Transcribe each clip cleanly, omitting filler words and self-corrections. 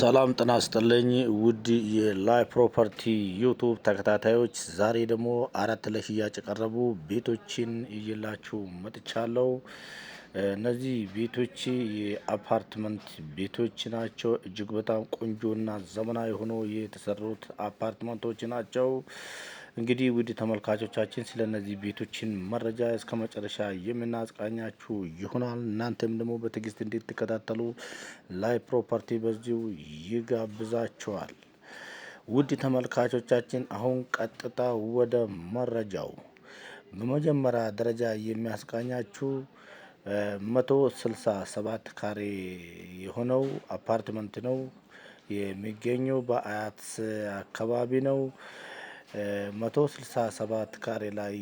ሰላም ጤና ይስጥልኝ ውድ የላይ ፕሮፐርቲ ዩቱብ ተከታታዮች፣ ዛሬ ደግሞ አራት ለሽያጭ የቀረቡ ቤቶችን ይዤላችሁ መጥቻለሁ። እነዚህ ቤቶች የአፓርትመንት ቤቶች ናቸው። እጅግ በጣም ቆንጆና ዘመናዊ ሆኖ የተሰሩት አፓርትመንቶች ናቸው። እንግዲህ ውድ ተመልካቾቻችን ስለ እነዚህ ቤቶችን መረጃ እስከ መጨረሻ የምናስቃኛችሁ ይሆናል። እናንተም ደግሞ በትዕግስት እንድትከታተሉ ላይ ፕሮፐርቲ በዚሁ ይጋብዛችኋል። ውድ ተመልካቾቻችን አሁን ቀጥታ ወደ መረጃው። በመጀመሪያ ደረጃ የሚያስቃኛችሁ 167 ካሬ የሆነው አፓርትመንት ነው። የሚገኘው በአያት አካባቢ ነው። 167 ካሬ ላይ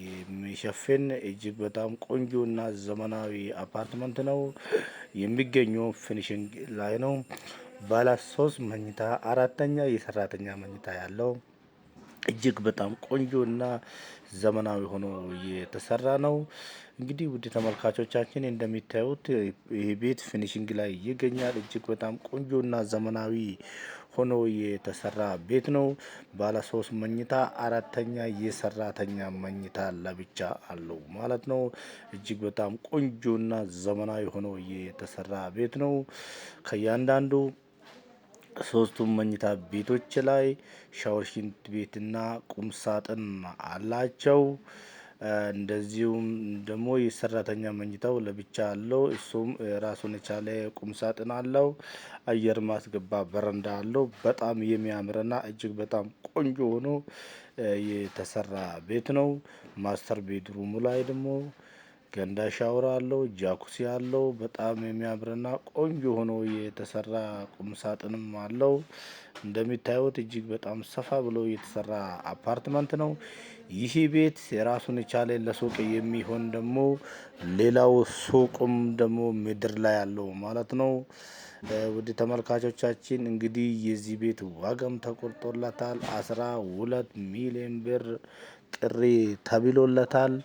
የሚሸፍን እጅግ በጣም ቆንጆና ዘመናዊ አፓርትመንት ነው። የሚገኘው ፊኒሽንግ ላይ ነው። ባለ 3 መኝታ አራተኛ የሰራተኛ መኝታ ያለው እጅግ በጣም ቆንጆና ዘመናዊ ሆኖ የተሰራ ነው። እንግዲህ ውድ ተመልካቾቻችን እንደሚታዩት ይህ ቤት ፊኒሽንግ ላይ ይገኛል። እጅግ በጣም ቆንጆና ዘመናዊ ሆኖ የተሰራ ቤት ነው። ባለ 3 መኝታ አራተኛ የሰራተኛ መኝታ ለብቻ አለው ማለት ነው። እጅግ በጣም ቆንጆና ዘመናዊ ሆኖ የተሰራ ቤት ነው። ከእያንዳንዱ 3ቱም መኝታ ቤቶች ላይ ሻወር፣ ሽንት ቤትና ቁም ሳጥን አላቸው። እንደዚሁም ደግሞ የሰራተኛ መኝታው ለብቻ አለው። እሱም ራሱን የቻለ ቁም ሳጥን አለው። አየር ማስገባ በረንዳ አለው። በጣም የሚያምርና እጅግ በጣም ቆንጆ ሆኖ የተሰራ ቤት ነው። ማስተር ቤድሩሙ ላይ ደግሞ ገንዳ ሻወር አለው፣ ጃኩሲ አለው። በጣም የሚያምርና ቆንጆ ሆኖ የተሰራ ቁም ሳጥንም አለው። እንደሚታዩት እጅግ በጣም ሰፋ ብሎ የተሰራ አፓርትመንት ነው። ይህ ቤት የራሱን የቻለ ለሱቅ የሚሆን ደግሞ ሌላው ሱቁም ደግሞ ምድር ላይ ያለው ማለት ነው። ውድ ተመልካቾቻችን እንግዲህ የዚህ ቤት ዋጋም ተቆርጦለታል። 12 ሚሊዮን ብር ጥሪ ተብሎለታል።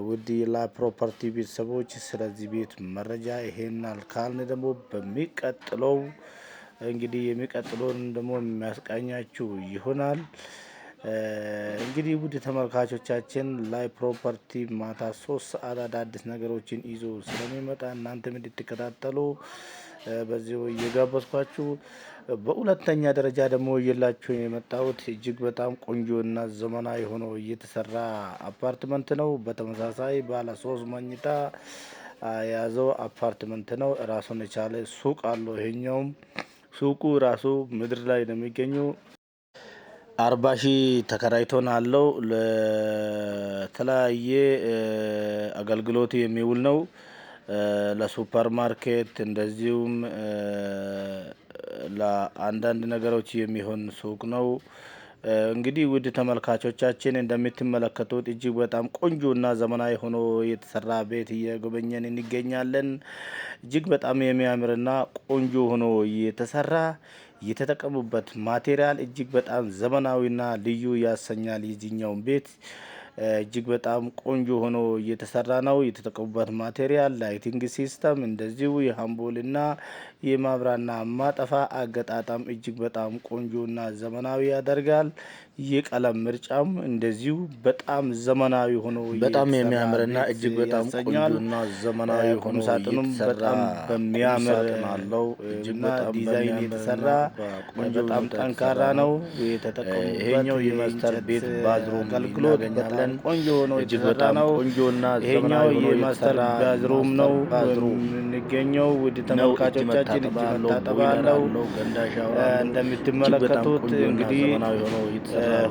ውድ የላይ ፕሮፐርቲ ቤተሰቦች ስለዚህ ቤት መረጃ ይሄናል ካልን ደግሞ በሚቀጥለው እንግዲህ የሚቀጥለውን ደግሞ የሚያስቃኛችሁ ይሆናል። እንግዲህ ውድ ተመልካቾቻችን ላይ ፕሮፐርቲ ማታ 3 ሰዓት አዳዲስ ነገሮችን ይዞ ስለሚመጣ እናንተም እንድትከታተሉ በዚሁ እየጋበዝኳችሁ፣ በሁለተኛ ደረጃ ደግሞ እየላችሁ የመጣሁት እጅግ በጣም ቆንጆና ዘመናዊ ሆኖ እየተሰራ አፓርትመንት ነው። በተመሳሳይ ባለ 3 መኝታ የያዘው አፓርትመንት ነው። ራሱን የቻለ ሱቅ አለው። ይሄኛውም ሱቁ ራሱ ምድር ላይ ነው የሚገኘው። 40 ሺህ ተከራይቶን አለው። ለተለያየ አገልግሎት የሚውል ነው። ለሱፐር ማርኬት እንደዚሁም ለአንዳንድ ነገሮች የሚሆን ሱቅ ነው። እንግዲህ ውድ ተመልካቾቻችን እንደምትመለከቱት እጅግ በጣም ቆንጆና ዘመናዊ ሆኖ የተሰራ ቤት እየጎበኘን እንገኛለን። እጅግ በጣም የሚያምርና ቆንጆ ሆኖ የተሰራ የተጠቀሙበት ማቴሪያል እጅግ በጣም ዘመናዊና ልዩ ያሰኛል። የዚህኛውን ቤት እጅግ በጣም ቆንጆ ሆኖ እየተሰራ ነው። የተጠቀሙበት ማቴሪያል ላይቲንግ ሲስተም እንደዚሁ የሃምቦልና የማብራና ማጠፋ አገጣጣም እጅግ በጣም ቆንጆና ዘመናዊ ያደርጋል። የቀለም ምርጫም እንደዚሁ በጣም ዘመናዊ ሆኖ በጣም የሚያምርና እጅግ በጣም ቆንጆና ዘመናዊ ሆኖ ሳጥኑም በጣም በሚያምር አለው። እጅግ በጣም ዲዛይን የተሰራ በጣም ጠንካራ ነው። የተጠቀሙበት ይሄኛው የማስተር ቤት ባዝሩም አገልግሎት በጣም ቆንጆ ሆኖ እጅግ በጣም ቆንጆና ዘመናዊ ሆኖ የማስተር ባዝሩም ነው የሚገኘው። ውድ ተመልካቾቻችን እጅግ መታጠባለው እንደምትመለከቱት እንግዲህ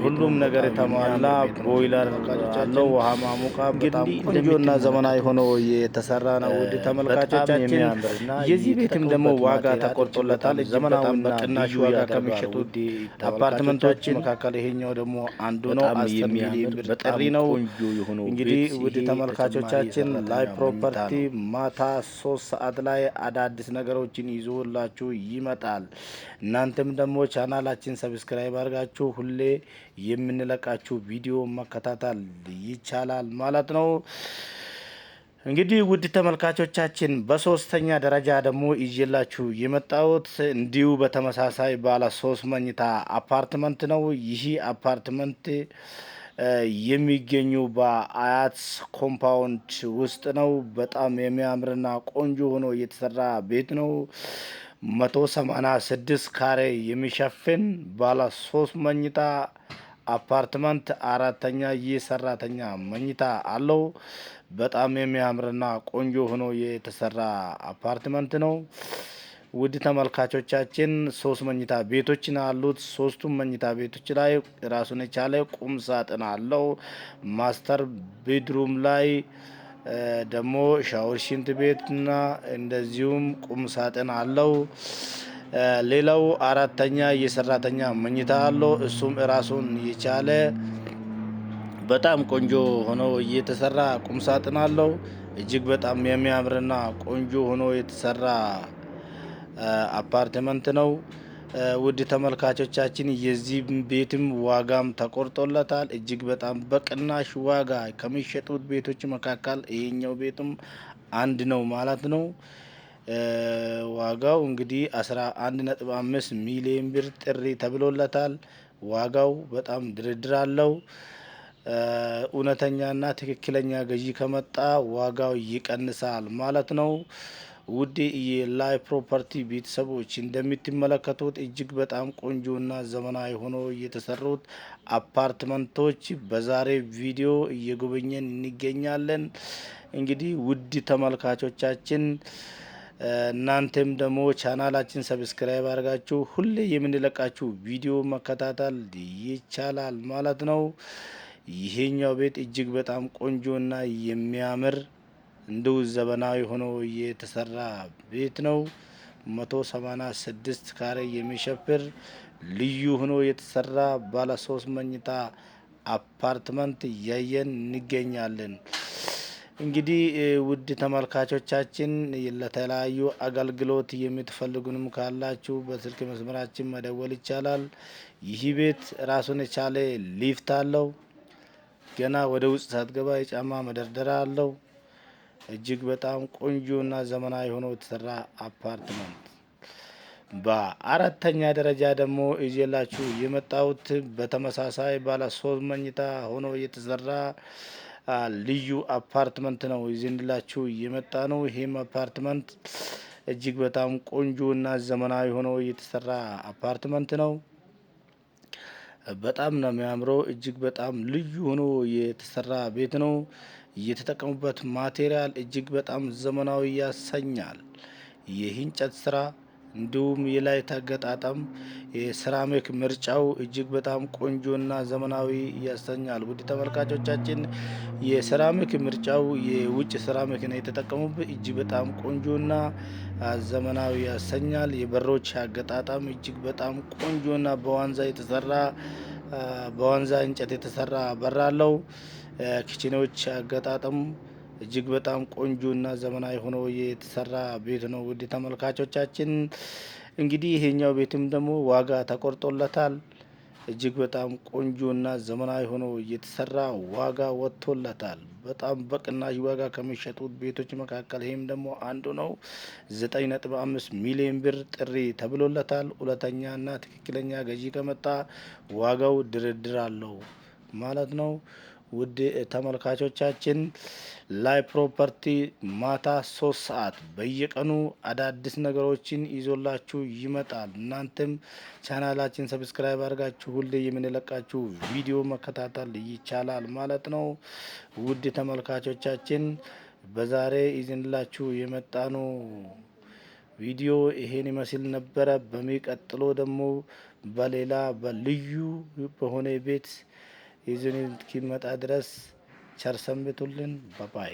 ሁሉም ነገር የተሟላ ቦይለር አለው። ውሃ ማሞቃ በጣም ቆንጆና ዘመናዊ ሆኖ የተሰራ ነው። ውድ ተመልካቾቻችን የዚህ ቤትም ደግሞ ዋጋ ተቆርጦለታል። ዘመናዊና ቅናሽ ዋጋ ከሚሸጡት አፓርትመንቶች መካከል ይሄኛው ደግሞ አንዱ ነው። 10 ሚሊዮን ብር ጥሪ ነው። እንግዲህ ውድ ተመልካቾቻችን ላይ ፕሮፐርቲ ማታ 3 ሰዓት ላይ አዳዲስ ነገሮችን ይዞላችሁ ይመጣል። እናንተም ደግሞ ቻናላችን ሰብስክራይብ አድርጋችሁ ሁሌ የምንለቃችሁ ቪዲዮ መከታተል ይቻላል ማለት ነው። እንግዲህ ውድ ተመልካቾቻችን በሶስተኛ ደረጃ ደግሞ ይዤላችሁ የመጣሁት እንዲሁ በተመሳሳይ ባለ 3 መኝታ አፓርትመንት ነው። ይህ አፓርትመንት የሚገኙ በአያት ኮምፓውንድ ውስጥ ነው። በጣም የሚያምርና ቆንጆ ሆኖ የተሰራ ቤት ነው። 186 ካሬ የሚሸፍን ባለ 3 መኝታ አፓርትመንት አራተኛ የሰራተኛ መኝታ አለው። በጣም የሚያምርና ቆንጆ ሆኖ የተሰራ አፓርትመንት ነው። ውድ ተመልካቾቻችን 3 መኝታ ቤቶችን አሉት። 3ቱም መኝታ ቤቶች ላይ ራሱን የቻለ ቁም ሳጥን አለው። ማስተር ቤድሩም ላይ ደግሞ ሻወር፣ ሽንት ቤትና እንደዚሁም ቁም ሳጥን አለው። ሌላው አራተኛ የሰራተኛ መኝታ አለው። እሱም ራሱን የቻለ በጣም ቆንጆ ሆኖ የተሰራ ቁም ሳጥን አለው። እጅግ በጣም የሚያምርና ቆንጆ ሆኖ የተሰራ አፓርትመንት ነው። ውድ ተመልካቾቻችን የዚህ ቤትም ዋጋም ተቆርጦለታል። እጅግ በጣም በቅናሽ ዋጋ ከሚሸጡት ቤቶች መካከል ይሄኛው ቤትም አንድ ነው ማለት ነው። ዋጋው እንግዲህ 11.5 ሚሊዮን ብር ጥሪ ተብሎለታል። ዋጋው በጣም ድርድር አለው። እውነተኛና ትክክለኛ ገዢ ከመጣ ዋጋው ይቀንሳል ማለት ነው። ውድ የላይ ፕሮፐርቲ ቤተሰቦች እንደምትመለከቱት እጅግ በጣም ቆንጆና ዘመናዊ ሆኖ የተሰሩት አፓርትመንቶች በዛሬ ቪዲዮ እየጎበኘን እንገኛለን። እንግዲህ ውድ ተመልካቾቻችን እናንተም ደግሞ ቻናላችን ሰብስክራይብ አድርጋችሁ ሁሌ የምንለቃችሁ ቪዲዮ መከታተል ይቻላል ማለት ነው። ይሄኛው ቤት እጅግ በጣም ቆንጆና የሚያምር እንደው ዘመናዊ ሆኖ የተሰራ ቤት ነው። 186 ካሬ የሚሸፍር ልዩ ሆኖ የተሰራ ባለ 3 መኝታ አፓርትመንት እያየን እንገኛለን። እንግዲህ ውድ ተመልካቾቻችን ለተለያዩ አገልግሎት የምትፈልጉንም ካላችሁ በስልክ መስመራችን መደወል ይቻላል። ይህ ቤት ራሱን የቻለ ሊፍት አለው። ገና ወደ ውስጥ ሳትገባ የጫማ መደርደሪያ አለው። እጅግ በጣም ቆንጆና ዘመናዊ ሆኖ የተሰራ አፓርትመንት። በአራተኛ ደረጃ ደግሞ ይዤላችሁ የመጣሁት በተመሳሳይ ባለ 3 መኝታ ሆኖ የተሰራ ልዩ አፓርትመንት ነው ይዘንላችሁ የመጣ ነው። ይሄም አፓርትመንት እጅግ በጣም ቆንጆና ዘመናዊ ሆኖ የተሰራ አፓርትመንት ነው። በጣም ነው የሚያምረው። እጅግ በጣም ልዩ ሆኖ የተሰራ ቤት ነው። የተጠቀሙበት ማቴሪያል እጅግ በጣም ዘመናዊ ያሰኛል። የእንጨት ስራ እንዲሁም የላይ አገጣጠም የሴራሚክ ምርጫው እጅግ በጣም ቆንጆና ዘመናዊ ያሰኛል። ውድ ተመልካቾቻችን የሴራሚክ ምርጫው የውጭ ሴራሚክ ነው የተጠቀሙበት። እጅግ በጣም ቆንጆና ዘመናዊ ያሰኛል። የበሮች አገጣጠም እጅግ በጣም ቆንጆና በዋንዛ የተሰራ በዋንዛ እንጨት የተሰራ በር አለው። ኪችኖች አገጣጠም እጅግ በጣም ቆንጆና ዘመናዊ ሆኖ የተሰራ ቤት ነው። ውድ ተመልካቾቻችን እንግዲህ ይሄኛው ቤትም ደግሞ ዋጋ ተቆርጦለታል። እጅግ በጣም ቆንጆና ዘመናዊ ሆኖ የተሰራ ዋጋ ወጥቶለታል። በጣም በቅናሽ ዋጋ ከሚሸጡት ቤቶች መካከል ይሄም ደግሞ አንዱ ነው። 9.5 ሚሊዮን ብር ጥሪ ተብሎለታል። እውነተኛና ትክክለኛ ገዢ ከመጣ ዋጋው ድርድር አለው ማለት ነው። ውድ ተመልካቾቻችን ላይ ፕሮፐርቲ ማታ 3 ሰዓት በየቀኑ አዳዲስ ነገሮችን ይዞላችሁ ይመጣል። እናንተም ቻናላችን ሰብስክራይብ አድርጋችሁ ሁሌ የምንለቃችሁ ቪዲዮ መከታተል ይቻላል ማለት ነው። ውድ ተመልካቾቻችን በዛሬ ይዘንላችሁ የመጣነው ቪዲዮ ይሄን ይመስል ነበረ። በሚቀጥሎ ደግሞ በሌላ በልዩ በሆነ ቤት ይዘን እስኪመጣ ድረስ ቸር ሰንብቱልን። ባባይ